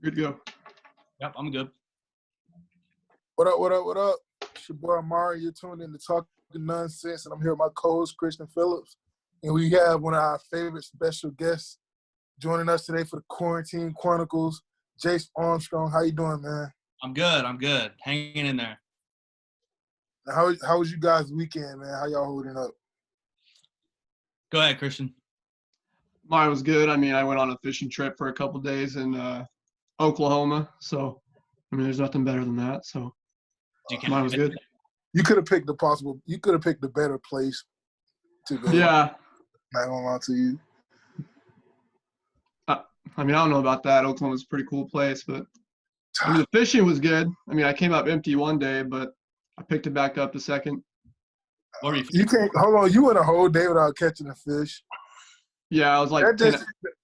Good to go. Yep, I'm good. What up, what up, what up? It's your boy Amari. You're tuned in to Talkin Nonsense, and I'm here with my co-host, Phillips. And we have one of our favorite special guests joining us today for the Quarantine Chronicles, Jace Armstrong. How you doing, man? I'm good. Hanging in there. How was you guys' weekend, man? How y'all holding up? Go ahead, Christian. Mine was good. I mean, I went on a fishing trip for a couple days in Oklahoma. So, I mean, there's nothing better than that. So, mine was good. You could have picked the better place to go. Yeah. Not gonna lie to you. I mean, I don't know about that. Oklahoma's a pretty cool place, but I mean, the fishing was good. I mean, I came up empty one day, but I picked it back up the second. You can't hold on. You went a whole day without catching a fish. Yeah, I was like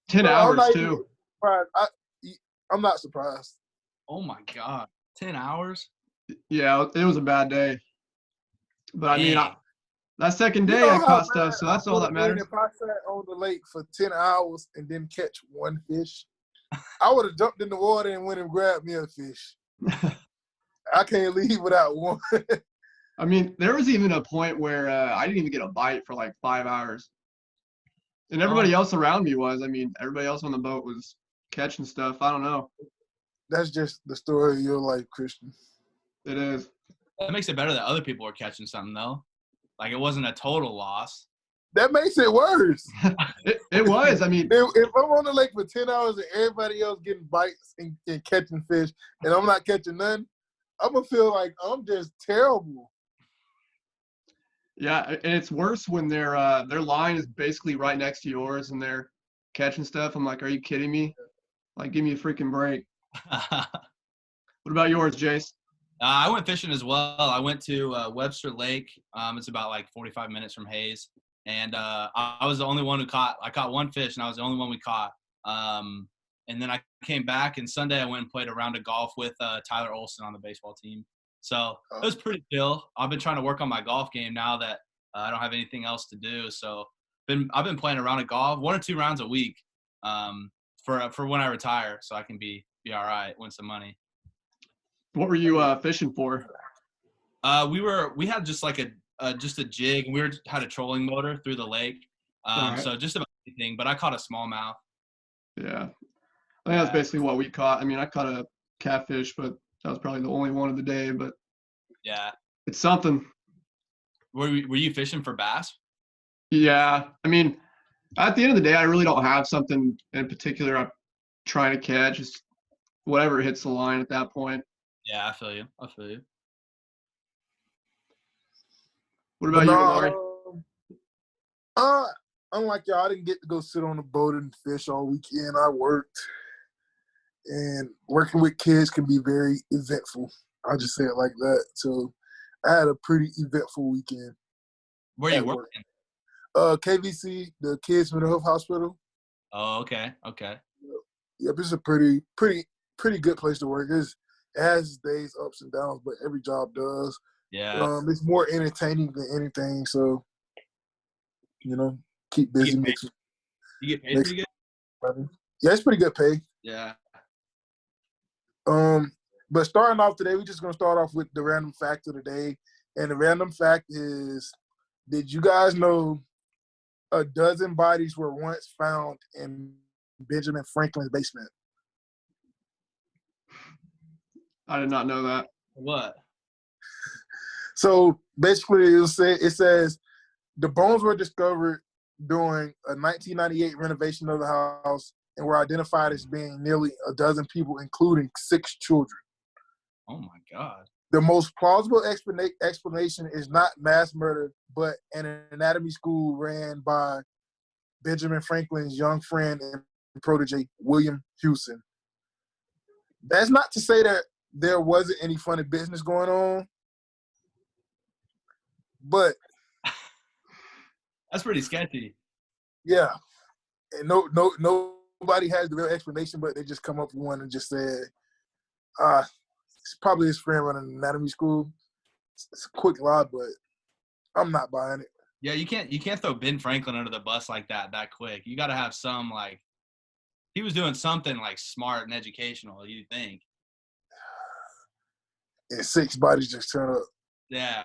10 hours too. I'm not surprised. Oh my God, 10 hours? Yeah, it was a bad day. But I mean, that second day I caught stuff, so that's all that matters. If I sat on the lake for 10 hours and didn't catch one fish, I would have jumped in the water and went and grabbed me a fish. I can't leave without one. I mean, there was even a point where I didn't even get a bite for like 5 hours. And everybody else around me was. I mean, everybody else on the boat was catching stuff. I don't know. That's just the story of your life, Christian. It is. That makes it better that other people were catching something, though. Like, it wasn't a total loss. That makes it worse. It was. I mean, if I'm on the lake for 10 hours and everybody else getting bites and catching fish and I'm not catching none, I'm going to feel like I'm just terrible. Yeah, and it's worse when their line is basically right next to yours and they're catching stuff. I'm like, are you kidding me? Like, give me a freaking break. What about yours, Jace? I went fishing as well. I went to Webster Lake. It's about like 45 minutes from Hayes. And I was the only one who caught – I caught one fish, and I was the only one we caught. And then I came back, and Sunday I went and played a round of golf with Tyler Olson on the baseball team. So it was pretty chill. I've been trying to work on my golf game now that I don't have anything else to do. So I've been playing a round of golf, 1 or 2 rounds a week for when I retire, so I can be all right, win some money. What were you fishing for? We had just like a jig, and we had a trolling motor through the lake. Right. So just about anything, but I caught a smallmouth. Yeah. I think that's basically what we caught. I mean, I caught a catfish, but that was probably the only one of the day, but yeah, it's something. Were you fishing for bass? Yeah. I mean, at the end of the day, I really don't have something in particular I'm trying to catch. It's whatever hits the line at that point. Yeah, I feel you. What about you, Amari? Unlike y'all, I didn't get to go sit on the boat and fish all weekend. I worked. And working with kids can be very eventful. I'll just say it like that. So I had a pretty eventful weekend. Where are you working? KVC, the Kids Mental Health Hospital. Oh, okay. Yep, it's a pretty good place to work. It has its days, ups and downs, but every job does. Yeah. It's more entertaining than anything. So, keep busy. You get paid pretty good? Yeah, it's pretty good pay. Yeah. But starting off today, we're just going to start off with the random fact of the day. And the random fact is, did you guys know a dozen bodies were once found in Benjamin Franklin's basement? I did not know that. What? So basically, it says the bones were discovered during a 1998 renovation of the house and were identified as being nearly a dozen people, including 6 children. Oh, my God. The most plausible explanation is not mass murder, but an anatomy school ran by Benjamin Franklin's young friend and protege, William Hewson. That's not to say that there wasn't any funny business going on, but that's pretty sketchy. Yeah, and nobody has the real explanation, but they just come up with one and just said, it's probably his friend running an anatomy school. It's a quick lie, but I'm not buying it. Yeah, you can't throw Ben Franklin under the bus like that quick. You got to have some He was doing something like smart and educational, you'd think. And 6 bodies just turn up. Yeah.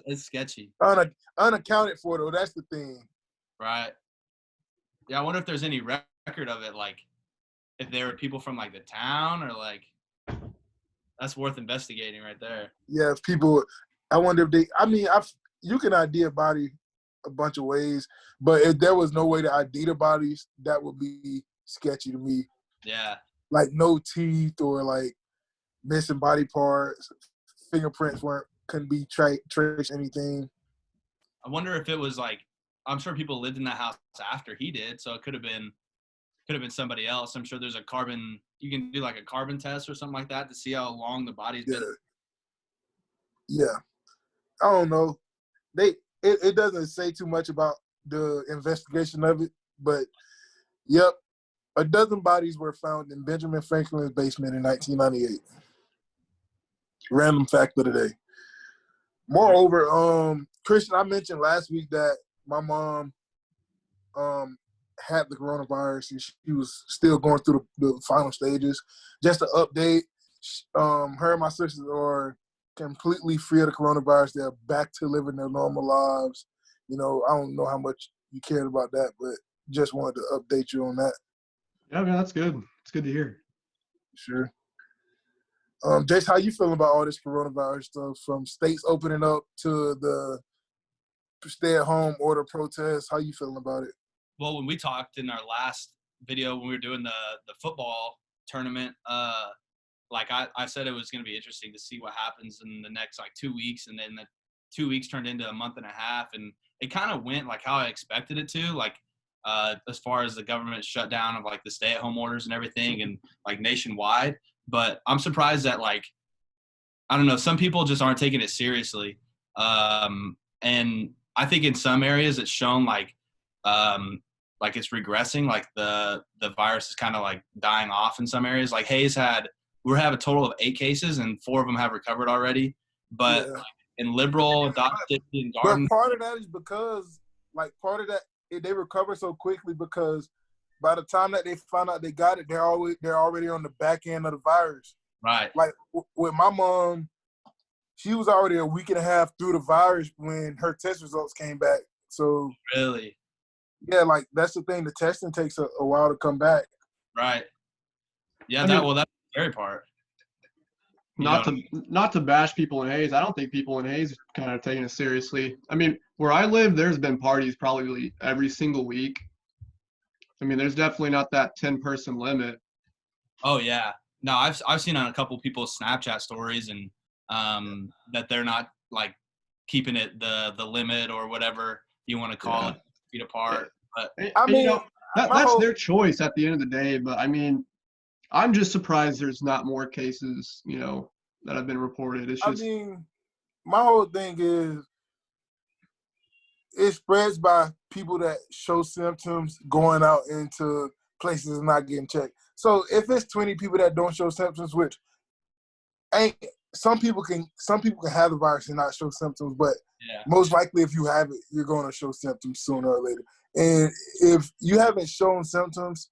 It's sketchy. Unaccounted for, though. That's the thing. Right. Yeah, I wonder if there's any record of it, like if there were people from like the town or like that's worth investigating right there. Yeah, if people – I wonder if they – I mean, you can ID a body a bunch of ways, but if there was no way to ID the bodies, that would be sketchy to me. Yeah. Like no teeth or like missing body parts, fingerprints couldn't be traced anything. I wonder if it was like I'm sure people lived in that house after he did, so it could have been somebody else. I'm sure there's a carbon you can do like a carbon test or something like that to see how long the body's been. Yeah. I don't know. It doesn't say too much about the investigation of it, but yep. 12 bodies were found in Benjamin Franklin's basement in 1998. Random fact of the day. Moreover, Christian, I mentioned last week that my mom had the coronavirus and she was still going through the final stages. Just to update, her and my sisters are completely free of the coronavirus. They're back to living their normal lives. You know, I don't know how much you cared about that, but just wanted to update you on that. Yeah, man, that's good. It's good to hear. Sure. Jace, how you feeling about all this coronavirus stuff, from states opening up to the stay-at-home order protests? How you feeling about it? Well, when we talked in our last video when we were doing the football tournament, like I said it was going to be interesting to see what happens in the next like 2 weeks, and then the 2 weeks turned into a month and a half, and it kind of went like how I expected it to, like as far as the government shutdown of like the stay-at-home orders and everything and like nationwide. But I'm surprised that like, I don't know, some people just aren't taking it seriously. And I think in some areas it's shown like it's regressing, like the virus is kind of like dying off in some areas. Like Hayes we have a total of 8 cases and 4 of them have recovered already. But in Liberal, Dodge City, and Garden. But part of that is because, like, part of that, they recover so quickly because by the time that they find out they got it, they're already on the back end of the virus. Right. Like with my mom, she was already a week and a half through the virus when her test results came back. So really, yeah, like that's the thing. The testing takes a while to come back. Right. Yeah. That's the scary part. Not to bash people in Hayes. I don't think people in Hayes kind of taking it seriously. I mean, where I live, there's been parties probably every single week. I mean, there's definitely not that 10-person limit. Oh yeah. No, I've seen on a couple people's Snapchat stories and that they're not like keeping it the limit or whatever you want to call it, feet apart. But I mean, that's their choice at the end of the day. But I mean, I'm just surprised there's not more cases, that have been reported. It's just. I mean, my whole thing is it spreads by people that show symptoms going out into places and not getting checked. So if it's 20 people that don't show symptoms, which some people can have the virus and not show symptoms, but most likely if you have it, you're going to show symptoms sooner or later. And if you haven't shown symptoms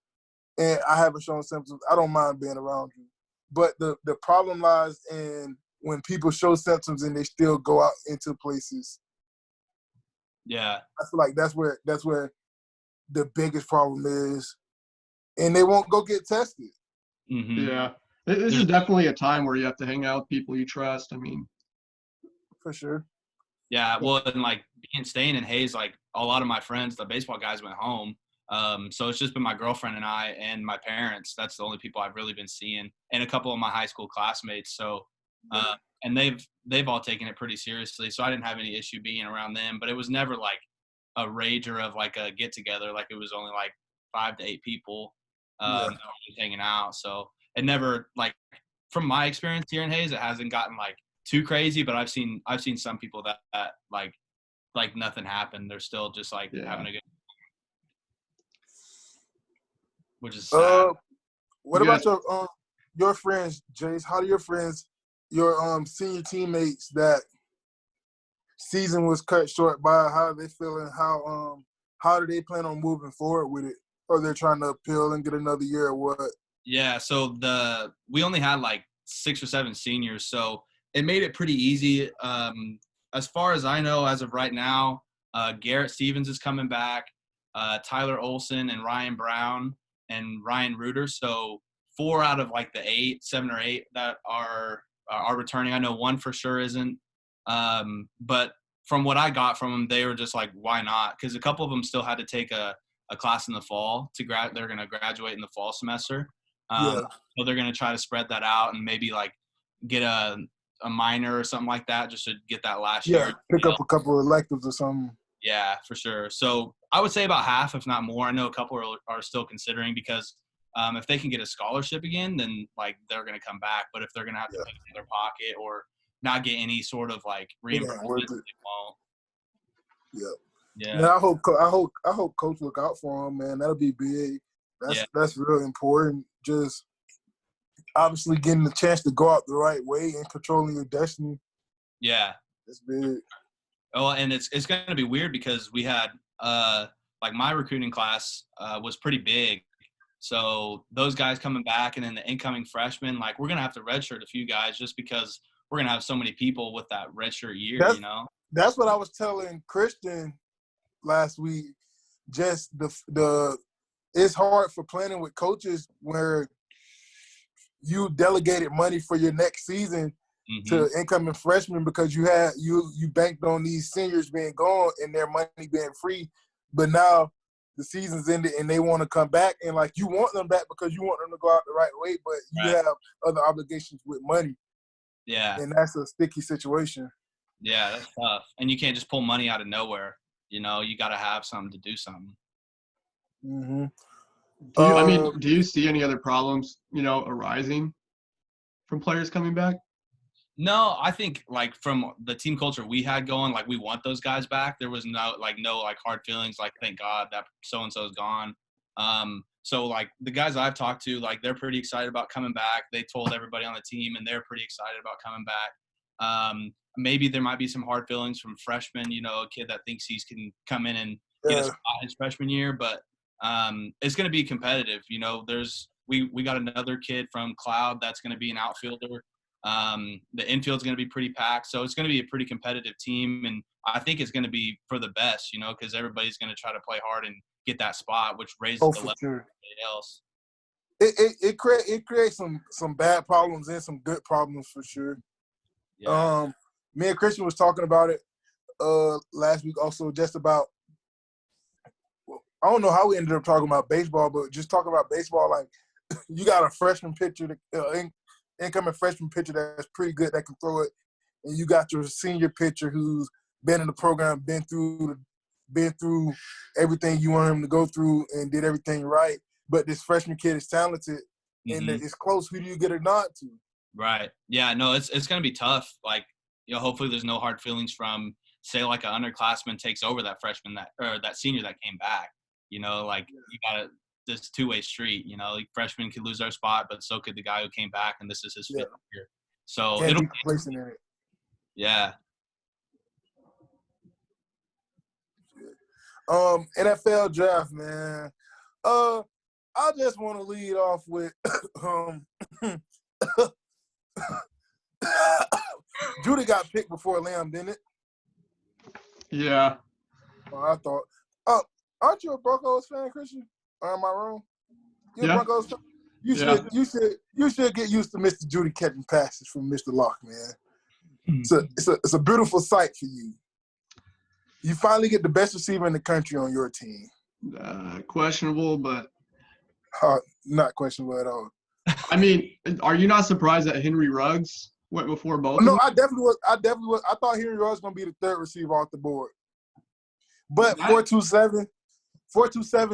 and I haven't shown symptoms, I don't mind being around you. But the problem lies in when people show symptoms and they still go out into places. Yeah. I feel like that's where the biggest problem is. And they won't go get tested. Mm-hmm. Yeah. This is definitely a time where you have to hang out with people you trust. I mean. For sure. Yeah. Well, and like staying in Hayes, like a lot of my friends, the baseball guys went home. So it's just been my girlfriend and I and my parents. That's the only people I've really been seeing, and a couple of my high school classmates. So, and they've all taken it pretty seriously. So I didn't have any issue being around them, but it was never like a rager of like a get together. Like it was only like 5 to 8 people just hanging out. So it never, like, from my experience here in Hayes, it hasn't gotten like too crazy, but I've seen some people that like nothing happened. They're still just like having a good, which is sad. What about your friends, Jace? How do your friends, your senior teammates that season was cut short by, how are they feeling? How do they plan on moving forward with it? or they're trying to appeal and get another year or what? Yeah, so we only had like 6 or 7 seniors, so it made it pretty easy. As far as I know, as of right now, Garrett Stevens is coming back, Tyler Olson and Ryan Brown and Ryan Reuter. So 4 out of like the 7 or 8 that are returning. I know 1 for sure isn't. But from what I got from them, they were just like, why not? Because a couple of them still had to take a class in the fall they're going to graduate in the fall semester. Yeah. So they're going to try to spread that out and maybe like get a minor or something like that just to get that last year. Pick up a couple of electives or something. Yeah, for sure. So I would say about half, if not more. I know a couple are still considering because if they can get a scholarship again, then like they're going to come back. But if they're going to have to put it in their pocket or not get any sort of like reimbursement, they won't. Yeah. I hope Coach look out for him, man. That'll be big. That's really important. Just obviously getting the chance to go out the right way and controlling your destiny. Yeah. That's big. Oh, and it's going to be weird because we had like my recruiting class was pretty big. So those guys coming back and then the incoming freshmen, like we're going to have to redshirt a few guys just because we're going to have so many people with that redshirt year, That's what I was telling Christian last week. Just the it's hard for planning with coaches where you delegated money for your next season to incoming freshmen because you banked on these seniors being gone and their money being free, but now the season's ended and they want to come back and like you want them back because you want them to go out the right way, but you have other obligations with money. Yeah, and that's a sticky situation. Yeah, that's tough, and you can't just pull money out of nowhere. You got to have something to do something. Mm-hmm. Do you see any other problems, arising from players coming back? No, I think like from the team culture we had going, like we want those guys back. There was no hard feelings. Like thank God that so and so is gone. So like the guys I've talked to, like they're pretty excited about coming back. They told everybody on the team, and they're pretty excited about coming back. Maybe there might be some hard feelings from freshmen. A kid that thinks he can come in and get a spot his freshman year, but it's going to be competitive. We got another kid from Cloud that's going to be an outfielder. The infield's going to be pretty packed, so it's going to be a pretty competitive team, and I think it's going to be for the best, because everybody's going to try to play hard and get that spot, which raises the level of everybody else. It creates some bad problems and some good problems for sure. Yeah. Me and Christian was talking about it last week also, just about, I don't know how we ended up talking about baseball, but just talking about baseball, like you got a freshman pitcher, incoming freshman pitcher that's pretty good that can throw it, and you got your senior pitcher who's been in the program, been through everything you want him to go through and did everything right. But this freshman kid is talented, and it's close. Who do you get a nod to? Right. Yeah. No, it's going to be tough. Like, hopefully there's no hard feelings from, say, like an underclassman takes over that freshman or that senior that came back. You got this two-way street. Like freshmen could lose their spot, but so could the guy who came back, and this is his fifth year. So it'll be complacent in it. Yeah. NFL draft, man. I just want to lead off with Judy got picked before Lamb, didn't it? Yeah. I thought. Aren't you a Broncos fan, Christian? Or am I wrong? You're a Broncos fan? You should get used to Mr. Judy catching passes from Mr. Locke, man. It's a beautiful sight for you. You finally get the best receiver in the country on your team. Questionable, but not questionable at all. I mean, are you not surprised that Henry Ruggs went before both? No, I definitely was. I thought Henry Ruggs was going to be the third receiver off the board. But 427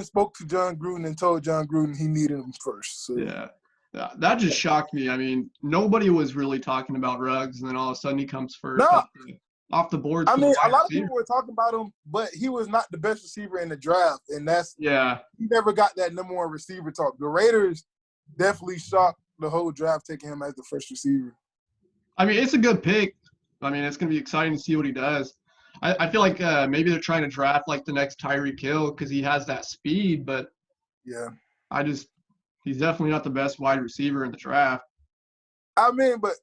spoke to John Gruden and told John Gruden he needed him first. So. Yeah, that just shocked me. I mean, nobody was really talking about Ruggs, and then all of a sudden he comes first off the board. I mean, a lot of people were talking about him, but he was not the best receiver in the draft, and he never got that number one receiver talk. The Raiders definitely shocked the whole draft taking him as the first receiver. I mean, it's a good pick. I mean, it's going to be exciting to see what he does. I feel like maybe they're trying to draft like the next Tyreek Hill because he has that speed, but Yeah. He's definitely not the best wide receiver in the draft. I mean, but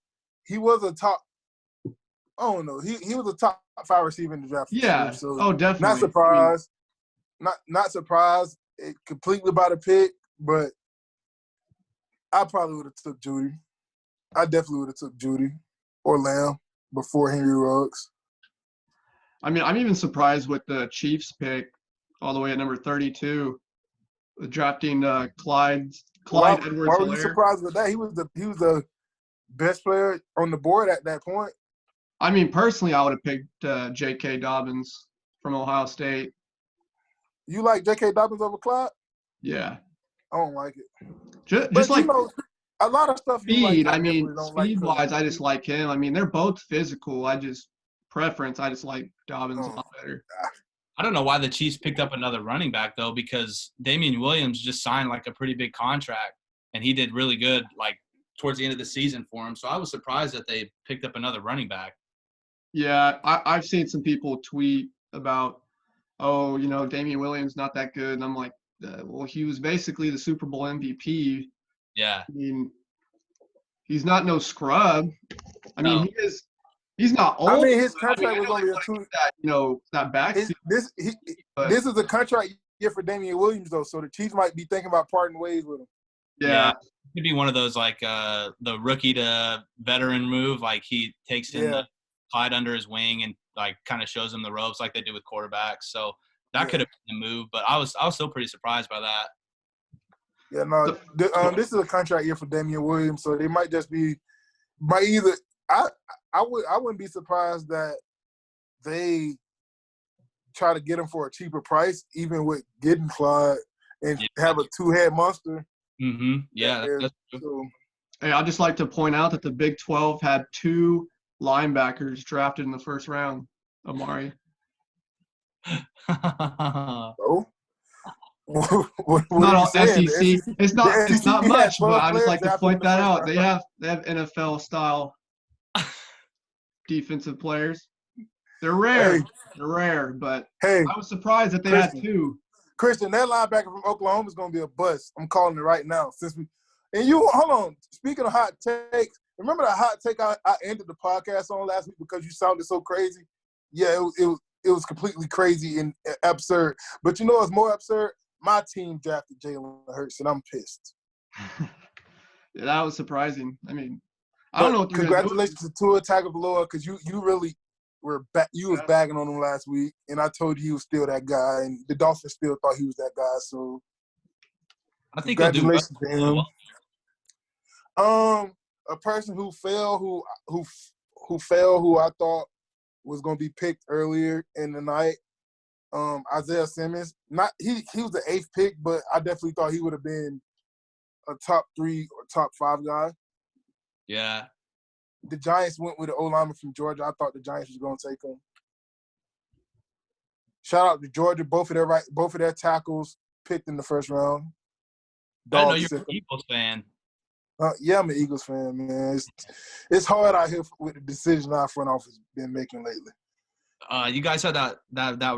he was a top. I don't know. He was a top 5 receiver in the draft. Yeah. So Definitely. not surprised. Not surprised. It completely by the pick, but I probably would have took Judy. I definitely would have took Judy or Lamb before Henry Ruggs. I mean, I'm even surprised with the Chiefs pick all the way at number 32, drafting Clyde Why were you Edwards-Helaire. surprised with that? He was the best player on the board at that point. I mean, personally, I would have picked J.K. Dobbins from Ohio State. You like J.K. Dobbins over Clyde? Yeah. I don't like it. Just like a lot of stuff you speed. like. I mean, speed-wise, I just like him. I mean, they're both physical. I just like Dobbins a lot better. I don't know why the Chiefs picked up another running back, though, because Damian Williams just signed, like, a pretty big contract, and he did really good, like, towards the end of the season for him. So I was surprised that they picked up another running back. Yeah, I've seen some people tweet about, Damian Williams not that good. And I'm like, well, he was basically the Super Bowl MVP. Yeah. I mean, he's not no scrub. I mean, he's not old. I mean, his contract was only a 2. That back. This is a contract year for Damian Williams, though. So the Chiefs might be thinking about parting ways with him. Yeah. It could be one of those, like, the rookie to veteran move. Like, he takes in the Clyde under his wing and, like, kind of shows him the ropes like they do with quarterbacks. So that could have been a move. But I was still pretty surprised by that. Yeah, no. This is a contract year for Damian Williams, so they might just be – I wouldn't be surprised that they try to get him for a cheaper price, even with getting Clyde, and have a 2-head monster. Mm-hmm. Yeah, that's true. So, hey, I'd just like to point out that the Big 12 had 2 linebackers drafted in the first round. Amari. So? what not all SEC. SEC. It's not much, but I just like to point that out. Round. They have NFL style defensive players. They're rare. Hey. They're rare, but hey, I was surprised that they had 2. Christian, that linebacker from Oklahoma is going to be a bust. I'm calling it right now. Hold on. Speaking of hot takes, remember that hot take I ended the podcast on last week because you sounded so crazy? Yeah, it was completely crazy and absurd. But you know what's more absurd? My team drafted Jalen Hurts, and I'm pissed. Yeah, that was surprising. I mean, I don't know what they're congratulations to Tua Tagovailoa because you really were was bagging on him last week, and I told you he was still that guy, and the Dolphins still thought he was that guy. So, I think congratulations to him. A person who fell, who I thought was going to be picked earlier in the night, Isaiah Simmons. He was the 8th pick, but I definitely thought he would have been a top 3 or top 5 guy. Yeah. The Giants went with the O-lineman from Georgia. I thought the Giants was going to take him. Shout out to Georgia. Both of their tackles picked in the first round. I know you're an Eagles fan. Yeah, I'm an Eagles fan, man. It's hard out here with the decision our front office been making lately. You guys had that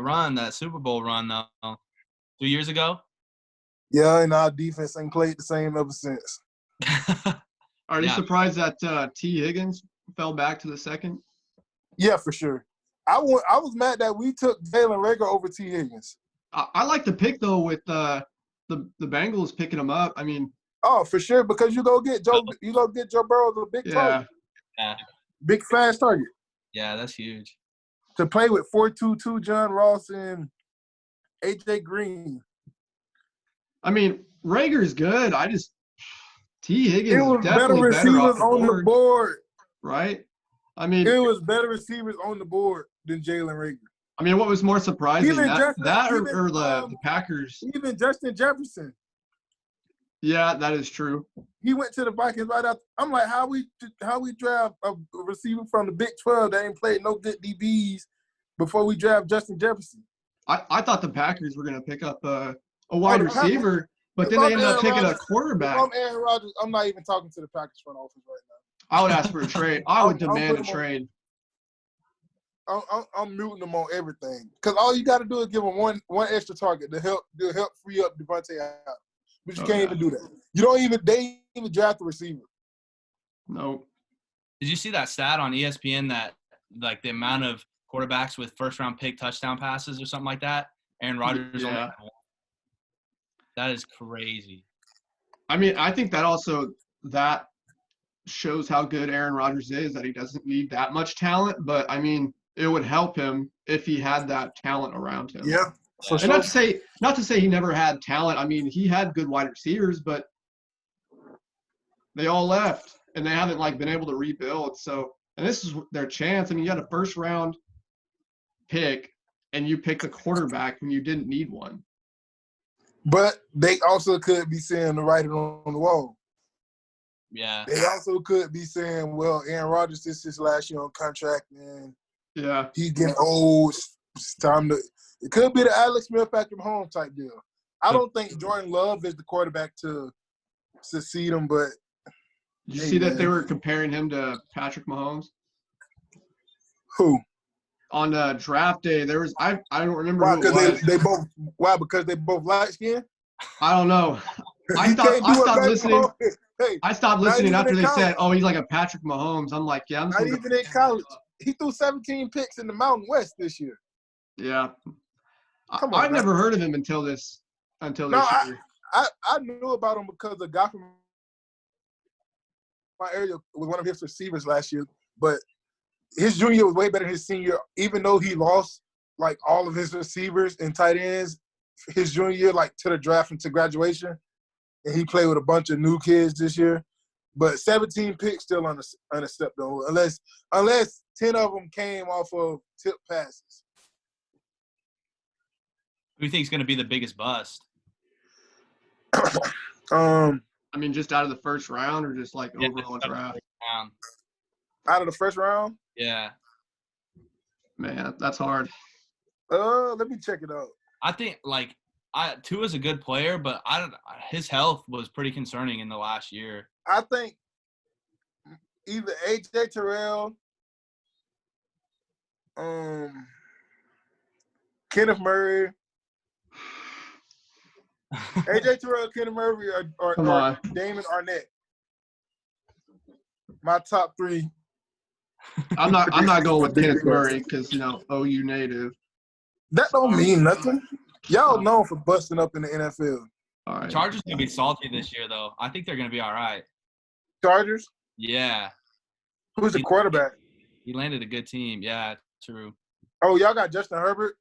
run, that Super Bowl run, though, 2 years ago? Yeah, and our defense ain't played the same ever since. Are you surprised that T. Higgins fell back to the second? Yeah, for sure. I was mad that we took Jalen Reagor over T. Higgins. I like the pick, though, with the Bengals picking him up. I mean – oh, for sure, because you go get Joe Burrow a big target. Yeah. Big fast target. Yeah, that's huge. To play with 4-2-2 John Ross and AJ Green. I mean, Rager's good. T. Higgins it was is definitely better receivers on the board. Right? I mean, it was better receivers on the board than Jalen Reagor. I mean, what was more surprising, or the Packers? Even Justin Jefferson. Yeah, that is true. He went to the Vikings right after. I'm like, how we draft a receiver from the Big 12 that ain't played no good DBs before we draft Justin Jefferson? I thought the Packers were going to pick up a wide receiver, but then they ended up taking a quarterback. If I'm Aaron Rodgers, I'm not even talking to the Packers front office right now. I would ask for a trade. I would demand a trade. I'm muting them on everything because all you got to do is give them one extra target to help free up Devontae out. But you can't even do that. You don't even – they ain't even draft a receiver. No. Did you see that stat on ESPN that, like, the amount of quarterbacks with first-round pick touchdown passes or something like that? Aaron Rodgers only had one. That is crazy. I mean, I think that also that shows how good Aaron Rodgers is, that he doesn't need that much talent. But, I mean, it would help him if he had that talent around him. Yeah, for and sure. not to say he never had talent. I mean, he had good wide receivers, but they all left, and they haven't, like, been able to rebuild. So, and this is their chance. I mean, you had a first-round pick, and you picked a quarterback when you didn't need one. But they also could be seeing the writing on the wall. Yeah. They also could be saying, well, Aaron Rodgers, this is his last year on contract, and he's getting old. It's time to – it could be the Alex Smith, Patrick Mahomes type deal. I don't think Jordan Love is the quarterback to succeed him, but – Did you see that they were comparing him to Patrick Mahomes? Who? On draft day, there was I don't remember why, who it was. They both why? Because they both light skinned? I don't know. I stopped listening. Hey, I stopped listening after they said, "Oh, he's like a Patrick Mahomes." I'm like, yeah, I'm not even in college. He threw 17 picks in the Mountain West this year. Yeah, come on. I never heard of him until this year. I knew about him because a guy from my area was one of his receivers last year, but his junior year was way better than his senior. Even though he lost like all of his receivers and tight ends his junior year, like to the draft and to graduation, and he played with a bunch of new kids this year. But 17 picks still unacceptable unless 10 of them came off of tip passes. Who do you think is going to be the biggest bust? I mean, just out of the first round or just like overall draft? Out of the first round? Yeah. Man, that's hard. Let me check it out. I think Tua's a good player, but his health was pretty concerning in the last year. I think either A.J. Terrell, Kenneth Murray, A.J. Terrell, Kenneth Murray, or Damon Arnett. My top three. I'm not going with Kenneth Murray because OU native. That don't mean nothing. Y'all known for busting up in the NFL. All right. Chargers gonna be salty this year, though. I think they're gonna be all right. Chargers? Yeah. Who's the quarterback? He landed a good team. Yeah, true. Oh, y'all got Justin Herbert?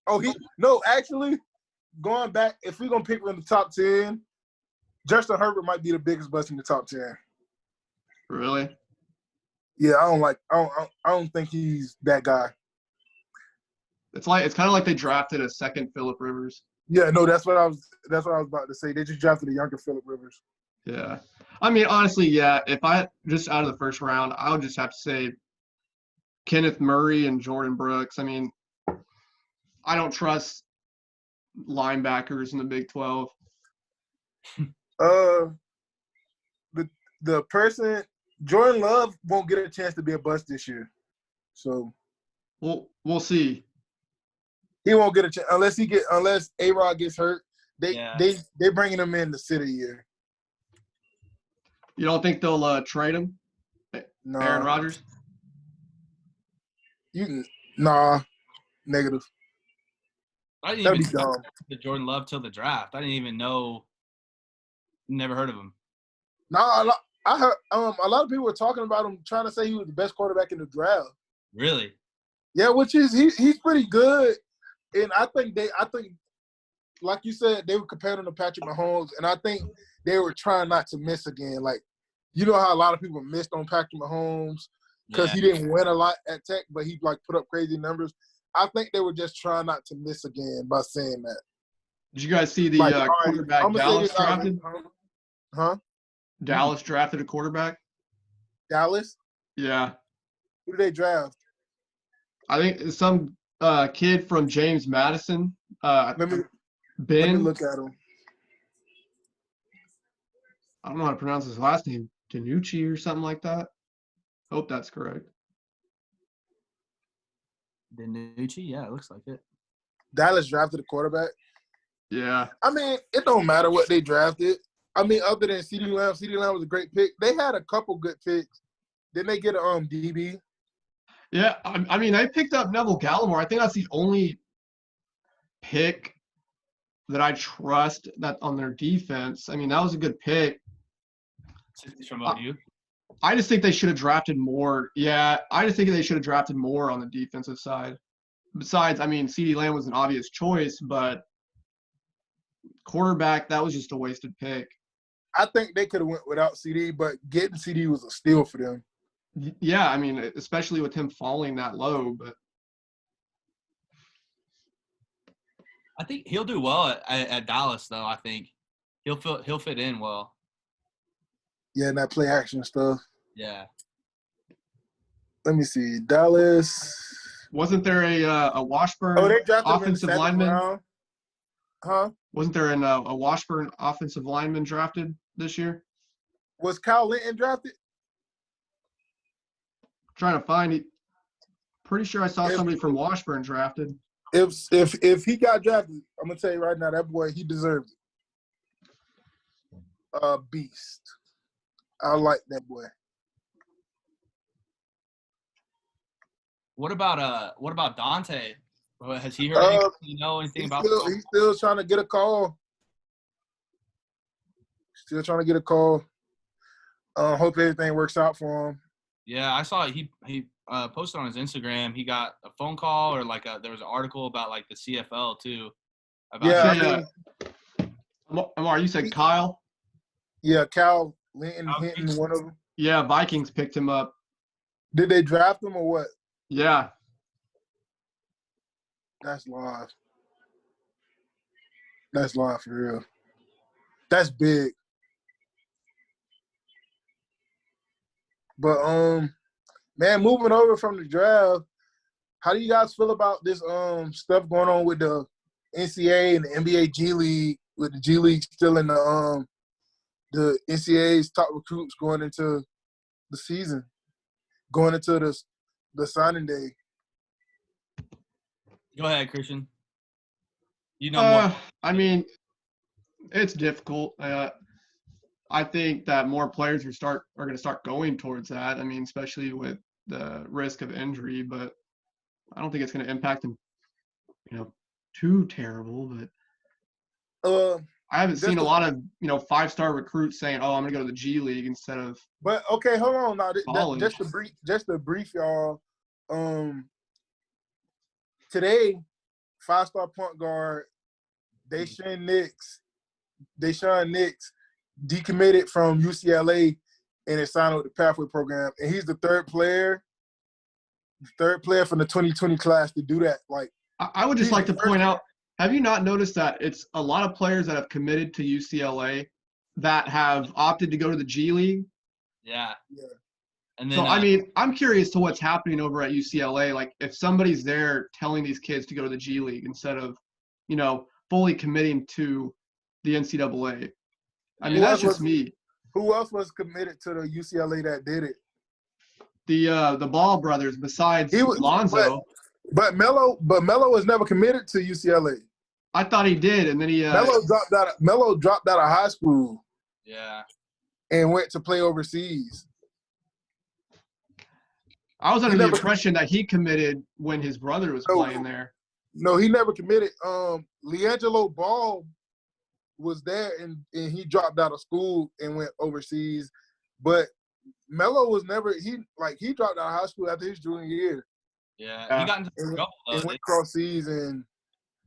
Oh, actually, going back, if we're gonna pick from the top 10, Justin Herbert might be the biggest bust in the top 10. Really? Yeah, I don't think he's that guy. It's kind of like they drafted a second Phillip Rivers. Yeah, no, that's what I was about to say. They just drafted a younger Phillip Rivers. Yeah. I mean, honestly, yeah, if I just out of the first round, I would just have to say Kenneth Murray and Jordan Brooks. I mean, I don't trust linebackers in the Big 12. The person Jordan Love won't get a chance to be a bust this year. So we'll see. He won't get a chance unless A-Rod gets hurt. They bringing him in to sit a year. You don't think they'll trade him? No. Aaron Rodgers? Negative. I didn't even know the Jordan Love till the draft. I didn't even know. Never heard of him. No, I heard a lot of people were talking about him, trying to say he was the best quarterback in the draft. Really? Yeah, which is he's pretty good, and I think like you said, they were comparing him to Patrick Mahomes, and I think they were trying not to miss again. Like, you know how a lot of people missed on Patrick Mahomes because he didn't win a lot at Tech, but he put up crazy numbers. I think they were just trying not to miss again by saying that. Did you guys see the quarterback Dallas drafted? Huh? Dallas drafted a quarterback. Dallas? Yeah. Who did they draft? I think it's some kid from James Madison. Let me look at him. I don't know how to pronounce his last name. Danucci or something like that. Hope that's correct. Danucci? Yeah, it looks like it. Dallas drafted a quarterback? Yeah. I mean, it don't matter what they drafted. I mean, other than CeeDee Lamb was a great pick. They had a couple good picks. Didn't they get a DB? Yeah, I mean, I picked up Neville Gallimore. I think that's the only pick that I trust that on their defense. I mean, that was a good pick. He's from OU. I just think they should have drafted more. Yeah, I just think they should have drafted more on the defensive side. Besides, I mean, CeeDee Lamb was an obvious choice, but quarterback, that was just a wasted pick. I think they could have went without CD, but getting CD was a steal for them. Yeah, I mean, especially with him falling that low, but I think he'll do well at Dallas, though. I think he'll fit in well. Yeah, and that play action stuff. Yeah. Let me see. Dallas. Wasn't there a Washburn they drafted him in the offensive 7th lineman? round. Huh? Wasn't there a Washburn offensive lineman drafted this year? Was Kyle Linton drafted? Trying to find it. Pretty sure I saw somebody from Washburn drafted. If he got drafted, I'm gonna tell you right now, that boy, he deserved it. Beast. I like that boy. What about Dante? Has he heard anything? You know anything about? He's still trying to get a call. Still trying to get a call. Hope everything works out for him. Yeah, I saw he posted on his Instagram. He got a phone call or there was an article about like the CFL too. Amari, you said Kyle? Yeah, Kyle Linton hitting one of them. Yeah, Vikings picked him up. Did they draft him or what? Yeah. That's live. That's live for real. That's big. But man, moving over from the draft, how do you guys feel about this stuff going on with the NCAA and the NBA G League, with the G League still in the NCAA's top recruits going into the season, going into the signing day? Go ahead, Christian. You know more. I mean, it's difficult. I think that more players are going to start going towards that. I mean, especially with the risk of injury, but I don't think it's going to impact them, too terrible. But I haven't seen a lot of 5-star recruits saying, "Oh, I'm going to go to the G League instead of." But okay, hold on now. College. Just to brief y'all. Today, 5-star point guard Deshaun Nix decommitted from UCLA and is signed with the Pathway program, and he's the third player from the 2020 class to do that. Like, I would just like to point out, have you not noticed that it's a lot of players that have committed to UCLA that have opted to go to the G League? Yeah. And then, so, I mean, I'm curious to what's happening over at UCLA. Like, if somebody's there telling these kids to go to the G League instead of, fully committing to the NCAA. I mean, that's just me. Who else was committed to the UCLA that did it? The Ball brothers, besides Lonzo. But Melo was never committed to UCLA. I thought he did, and then he Melo dropped out of high school. Yeah. And went to play overseas. I was under the impression that he committed when his brother was playing there. No, he never committed. LiAngelo Ball was there, and he dropped out of school and went overseas. But Melo was never – he dropped out of high school after his junior year. Yeah, he got into trouble, though. And went across seas, and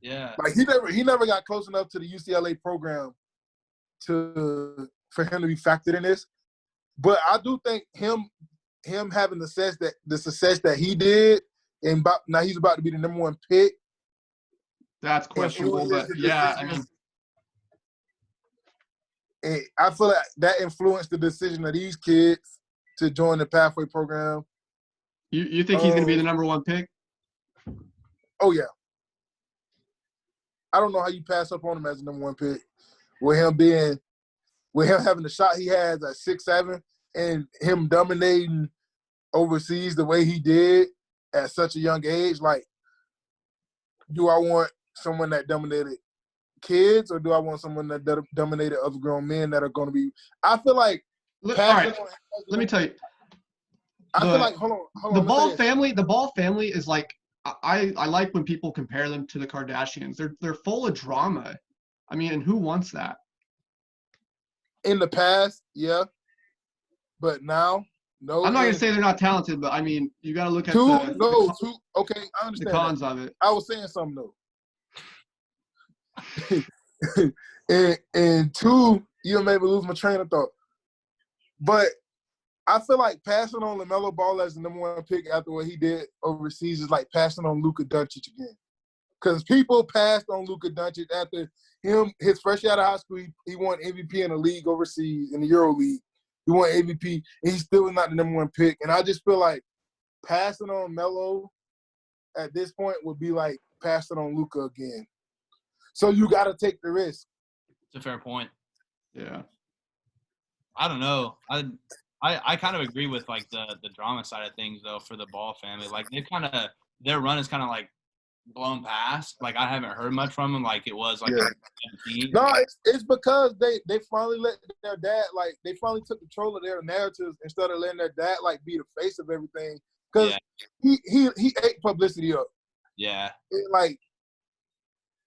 yeah. He never got close enough to the UCLA program for him to be factored in this. But I do think him having the success that he did, and now he's about to be the number 1 pick. That's questionable, but yeah, I mean. And I feel like that influenced the decision of these kids to join the Pathway program. You think he's going to be the number 1 pick? Oh, yeah. I don't know how you pass up on him as the number 1 pick. With him having the shot he has at 6'7", and him dominating overseas the way he did at such a young age. Like, do I want someone that dominated kids, or do I want someone that dominated other grown men that are going to be? I feel like All right, let me tell you. I feel like hold on. The Ball family is like I like when people compare them to the Kardashians. They're full of drama. I mean, and who wants that? In the past, yeah, but now, no. I'm not gonna say they're not talented, but I mean, you got to look at Okay, I understand the cons of it. I was saying something though. and two, you made me lose my train of thought. But I feel like passing on LaMelo Ball as the number 1 pick after what he did overseas is like passing on Luka Doncic again. Because people passed on Luka Doncic after his first year out of high school. He won MVP in the league overseas, in the Euro League. He won MVP, and he still was not the number 1 pick. And I just feel like passing on Melo at this point would be like passing on Luka again. So you got to take the risk. It's a fair point. Yeah. I don't know. I kind of agree with like the drama side of things though for the Ball family. Like their run is kind of like blown past. Like I haven't heard much from them like it was like No, it's because they finally let their dad they finally took control of their narratives instead of letting their dad like be the face of everything. Because he ate publicity up. Yeah.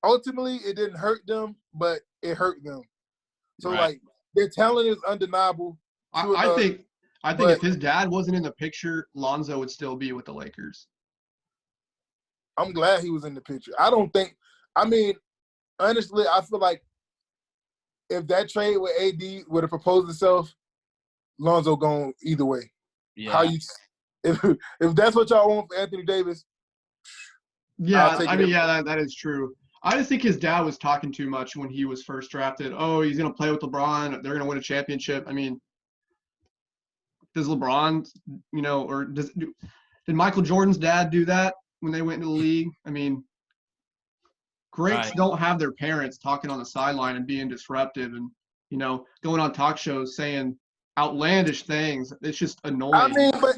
Ultimately it didn't hurt them, but it hurt them. So right. Their talent is undeniable. I think if his dad wasn't in the picture, Lonzo would still be with the Lakers. I'm glad he was in the picture. Honestly, I feel like if that trade with AD would have proposed itself, Lonzo gone either way. Yeah. If that's what y'all want for Anthony Davis, yeah, that is true. I just think his dad was talking too much when he was first drafted. Oh, he's gonna play with LeBron. They're gonna win a championship. I mean, does LeBron, or did Michael Jordan's dad do that when they went into the league? I mean, greats don't have their parents talking on the sideline and being disruptive and, going on talk shows saying outlandish things. It's just annoying. I mean, but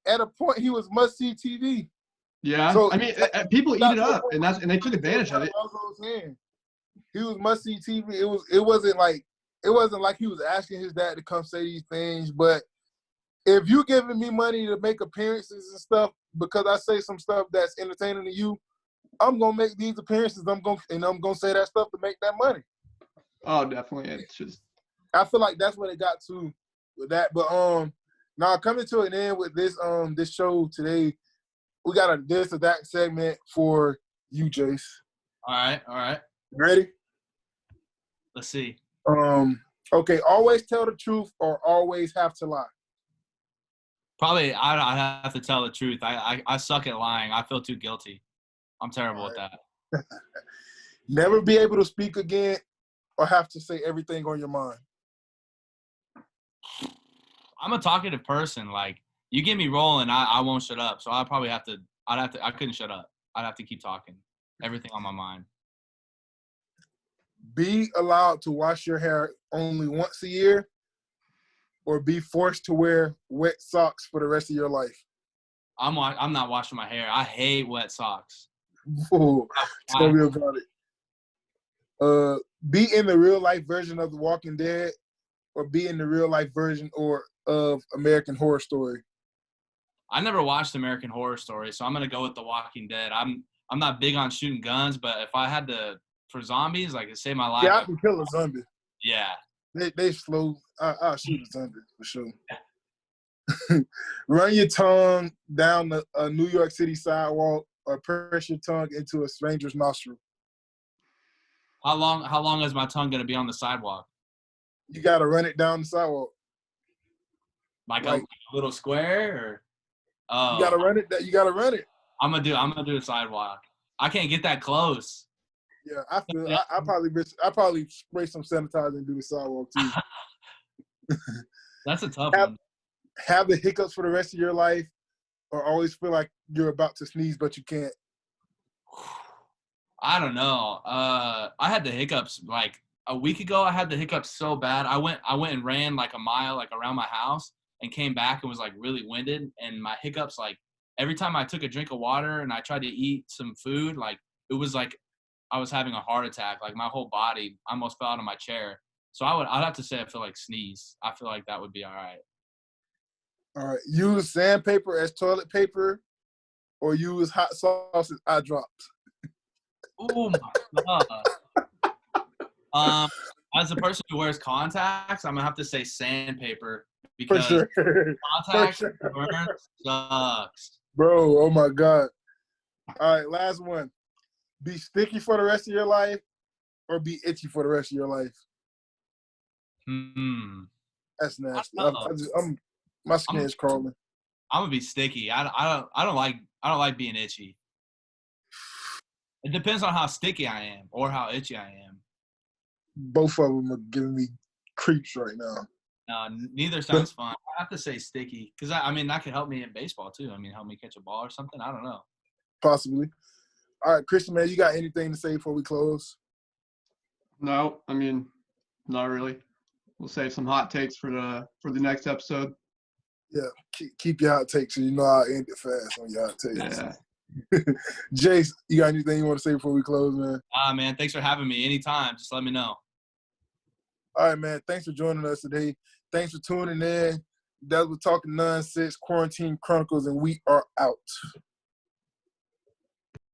at a point he was must-see TV. Yeah, so, people eat it up, and they took advantage of it. He was must-see TV. It wasn't like he was asking his dad to come say these things, but if you giving me money to make appearances and stuff because I say some stuff that's entertaining to you, I'm gonna make these appearances. I'm gonna say that stuff to make that money. Oh, definitely. It's just I feel like that's what it got to with that. But now coming to an end with this this show today, we got a this or that segment for you, Jace. All right. Ready? Let's see. Okay. Always tell the truth or always have to lie. Probably I have to tell the truth. I suck at lying. I feel too guilty. I'm terrible at that. Never be able to speak again or have to say everything on your mind. I'm a talkative person. Like, you get me rolling, I won't shut up. So I couldn't shut up. I'd have to keep talking. Everything on my mind. Be allowed to wash your hair only once a year or be forced to wear wet socks for the rest of your life. I'm not washing my hair. I hate wet socks. Whoa, tell me about it. Be in the real life version of The Walking Dead or be in the real life version of American Horror Story. I never watched American Horror Story, so I'm gonna go with The Walking Dead. I'm not big on shooting guns, but if I had to for zombies, like to save my life. Yeah, I can kill a zombie. Yeah. They slow. I'll shoot a zombie for sure. Run your tongue down a New York City sidewalk or press your tongue into a stranger's nostril. How long is my tongue gonna be on the sidewalk? You gotta run it down the sidewalk. Like a little square, or you gotta run it. You gotta run it. I'm gonna do a sidewalk. I can't get that close. Yeah, I feel. I probably spray some sanitizer and do the sidewalk too. That's a tough one. Have the hiccups for the rest of your life, or always feel like you're about to sneeze but you can't. I don't know. I had the hiccups like a week ago. I had the hiccups so bad. I went and ran like a mile like around my house and came back and was like really winded. And my hiccups, like every time I took a drink of water and I tried to eat some food, like it was like I was having a heart attack. Like my whole body almost fell out of my chair. So I'd have to say I feel like sneeze. I feel like that would be all right. All right. Use sandpaper as toilet paper, or use hot sauce as eye drops. Oh my god. As a person who wears contacts, I'm gonna have to say sandpaper For because sure. For contacts sure. burn sucks. Bro, oh my God. All right, last one. Be sticky for the rest of your life or be itchy for the rest of your life? That's nasty. My skin is crawling. I'm gonna be sticky. I don't like being itchy. It depends on how sticky I am or how itchy I am. Both of them are giving me creeps right now. No, neither sounds fun. I have to say sticky because I mean that could help me in baseball too. I mean, help me catch a ball or something. I don't know. Possibly. All right, Christian, man, you got anything to say before we close? No, I mean, not really. We'll save some hot takes for the next episode. Yeah, keep your hot takes so you know I'll end it fast on your hot takes. Yeah. Jace, you got anything you want to say before we close, man? Man, thanks for having me. Anytime, just let me know. All right, man. Thanks for joining us today. Thanks for tuning in. That was Talkin Nonsense Quarantine Chronicles, and we are out.